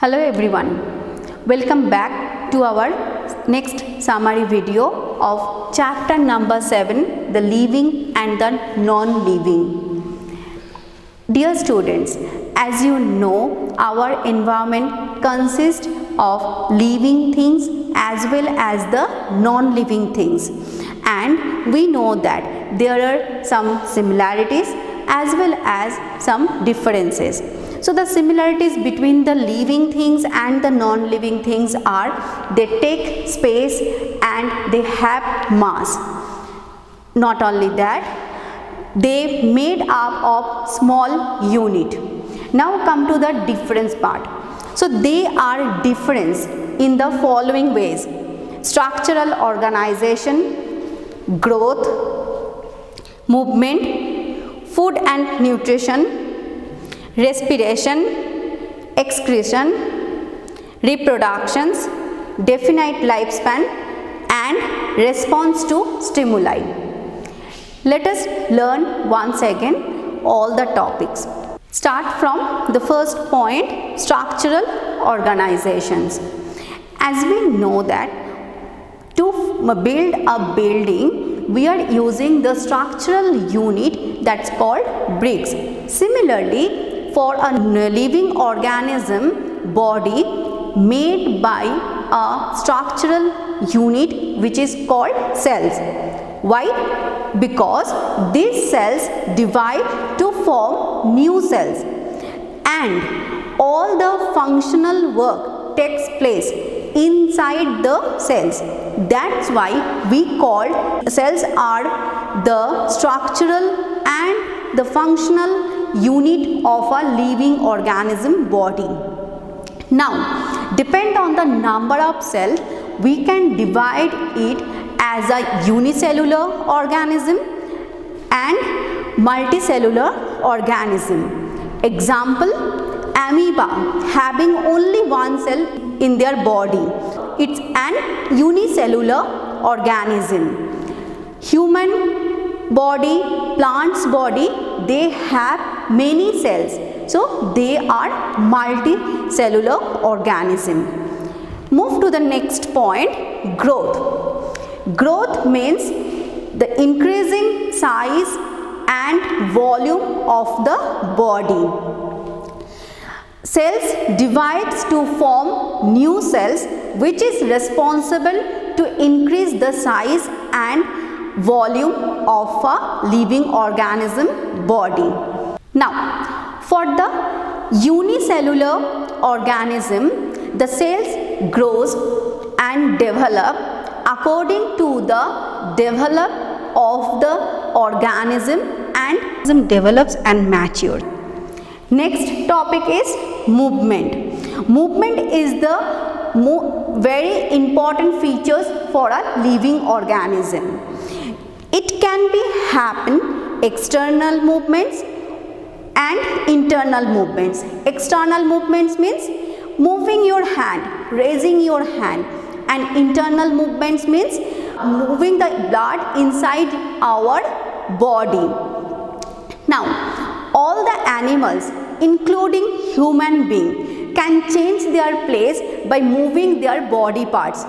Hello everyone, welcome back to our next summary video of chapter number 7, the living and the non-living. Dear students, as you know, our environment consists of living things as well as the non-living things, and we know that there are some similarities as well as some differences. So the similarities between the living things and the non-living things are they take space and they have mass. Not only that, they made up of small unit. Now come to the difference part. So they are different in the following ways: structural organization, growth, movement, food and nutrition, respiration, excretion, reproductions, definite lifespan, and response to stimuli. Let us learn once again all the topics. Start from the first point, structural organizations. As we know that to build a building, we are using the structural unit that's called bricks. Similarly, for a living organism body made by a structural unit which is called cells. Why? Because these cells divide to form new cells and all the functional work takes place inside the cells. That's why we call cells are the structural and the functional unit of a living organism body. Now, depend on the number of cells, we can divide it as a unicellular organism and multicellular organism. Example, amoeba having only one cell in their body. It's an unicellular organism. Human body, plant's body, they have many cells. So they are multicellular organism. Move to the next point, growth. Growth means the increasing size and volume of the body. Cells divides to form new cells which is responsible to increase the size and volume of a living organism body. Now, for the unicellular organism, the cells grows and develop according to the development of the organism and develops and matures. Next topic is movement. Movement is the very important features for a living organism. It can be happen external movements and internal movements. External movements means moving your hand, raising your hand, and internal movements means moving the blood inside our body. Now, all the animals including human being can change their place by moving their body parts.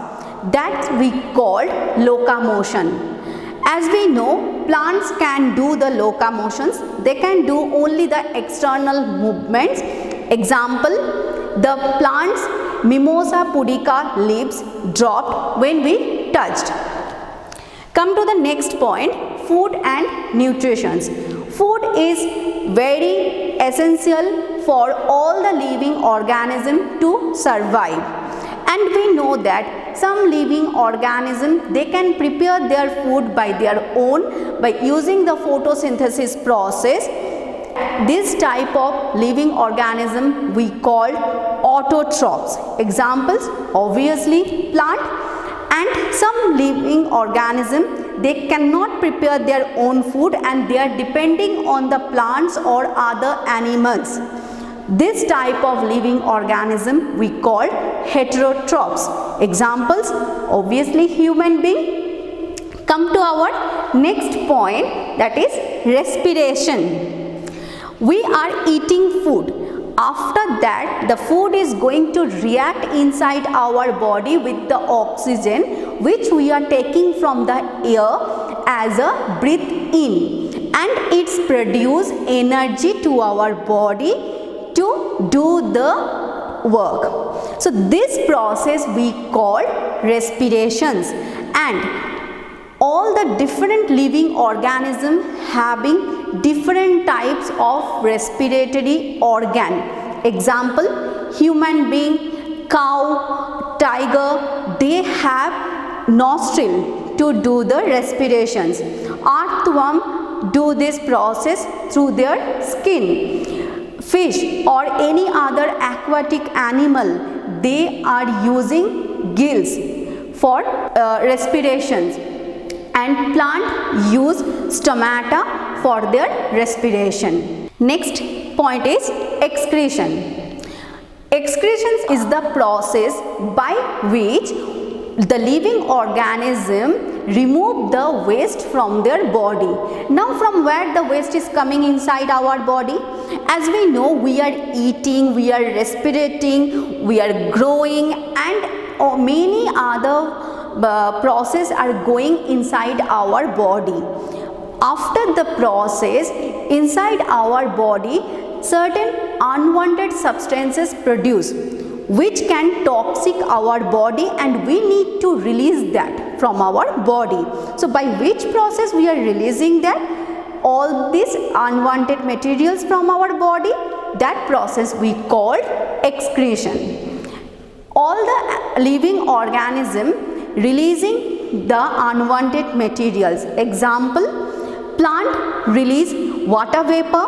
That we call locomotion. As we know, plants can do the locomotions. They can do only the external movements. Example, the plant's Mimosa pudica leaves dropped when we touched. Come to the next point, food and nutrition. Food is very essential for all the living organism to survive. And we know that some living organisms, they can prepare their food by their own by using the photosynthesis process. This type of living organism we call autotrophs. Examples, obviously plant, and some living organism, they cannot prepare their own food and they are depending on the plants or other animals. This type of living organism we call heterotrophs. Examples, obviously human being. Come to our next point, that is respiration. We are eating food. After that, the food is going to react inside our body with the oxygen which we are taking from the air as a breath in, and it's produce energy to our body to do the work. So this process we call respirations, and all the different living organisms having different types of respiratory organ. Example, human being, cow, tiger, they have nostril to do the respirations. Earthworm do this process through their skin. Fish or any other aquatic animal, they are using gills for respirations, and plant use stomata for their respiration. Next point is excretion. Excretions is the process by which the living organism remove the waste from their body. Now from where the waste is coming inside our body? As we know, we are eating, we are respirating, we are growing, and many other process are going inside our body. After the process, inside our body, certain unwanted substances produce which can toxic our body, and we need to release that from our body. So by which process we are releasing that? All these unwanted materials from our body, that process we call excretion. All the living organism releasing the unwanted materials. Example, plant release water vapor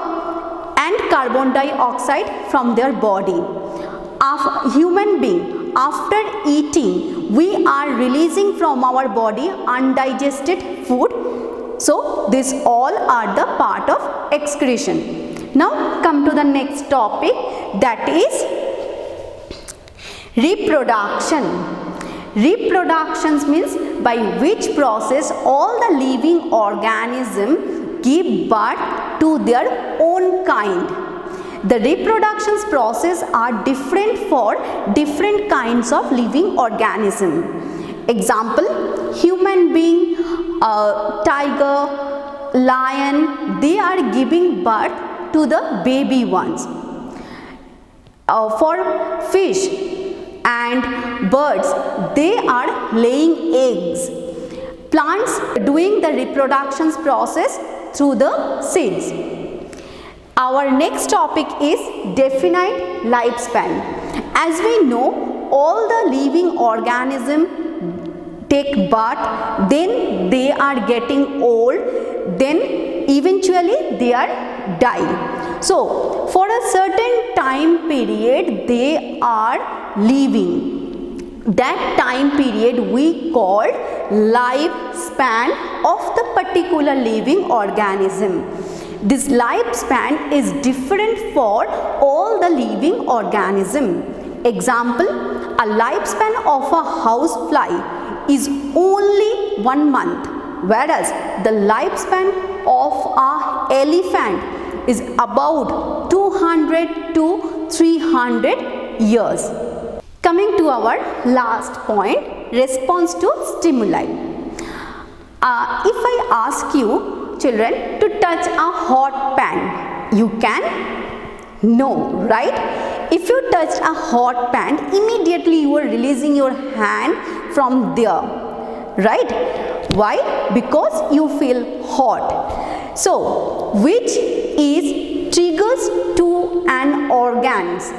and carbon dioxide from their body. Human being, after eating, we are releasing from our body undigested food. So these all are the part of excretion. Now come to the next topic, that is reproduction. Reproduction means by which process all the living organisms give birth to their own kind. The reproduction process are different for different kinds of living organism. Example, human being, tiger, lion, they are giving birth to the baby ones. For fish and birds, they are laying eggs. Plants doing the reproduction process through the seeds. Our next topic is definite lifespan. As we know, all the living organisms take birth, then they are getting old, then eventually they are die. So for a certain time period they are living. That time period we call lifespan of the particular living organism. This lifespan is different for all the living organism. Example, a lifespan of a housefly is only 1 month, whereas the lifespan of an elephant is about 200 to 300 years. Coming to our last point, response to stimuli. If I ask you, children, to touch a hot pan, you can? No, right? If you touch a hot pan, immediately you are releasing your hand from there, right? Why? Because you feel hot. So, which is triggers to an organs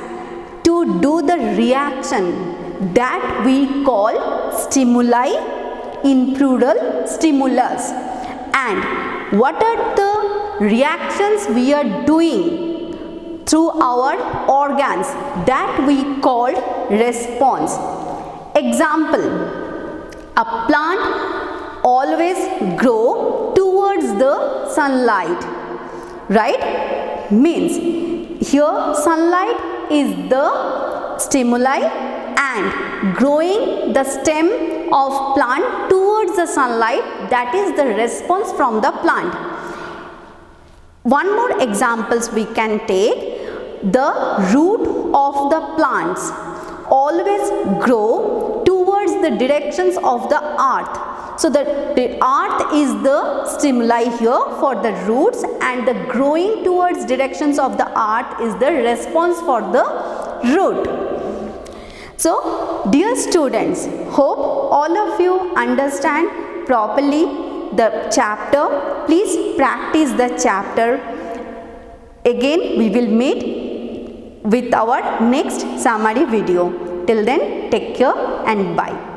to do the reaction that we call stimuli, in plural stimulus. And what are the reactions we are doing through our organs that we call response. Example, a plant always grow towards the sunlight, right? Means here sunlight is the stimuli, and growing the stem of plant towards the sunlight, that is the response from the plant. One more examples we can take. the root of the plants always grow towards the directions of the earth. So the earth is the stimuli here for the roots, and the growing towards directions of the earth is the response for the root. So dear students, hope all of you understand properly the chapter. Please practice the chapter. Again we will meet with our next summary video. Till then, take care and bye.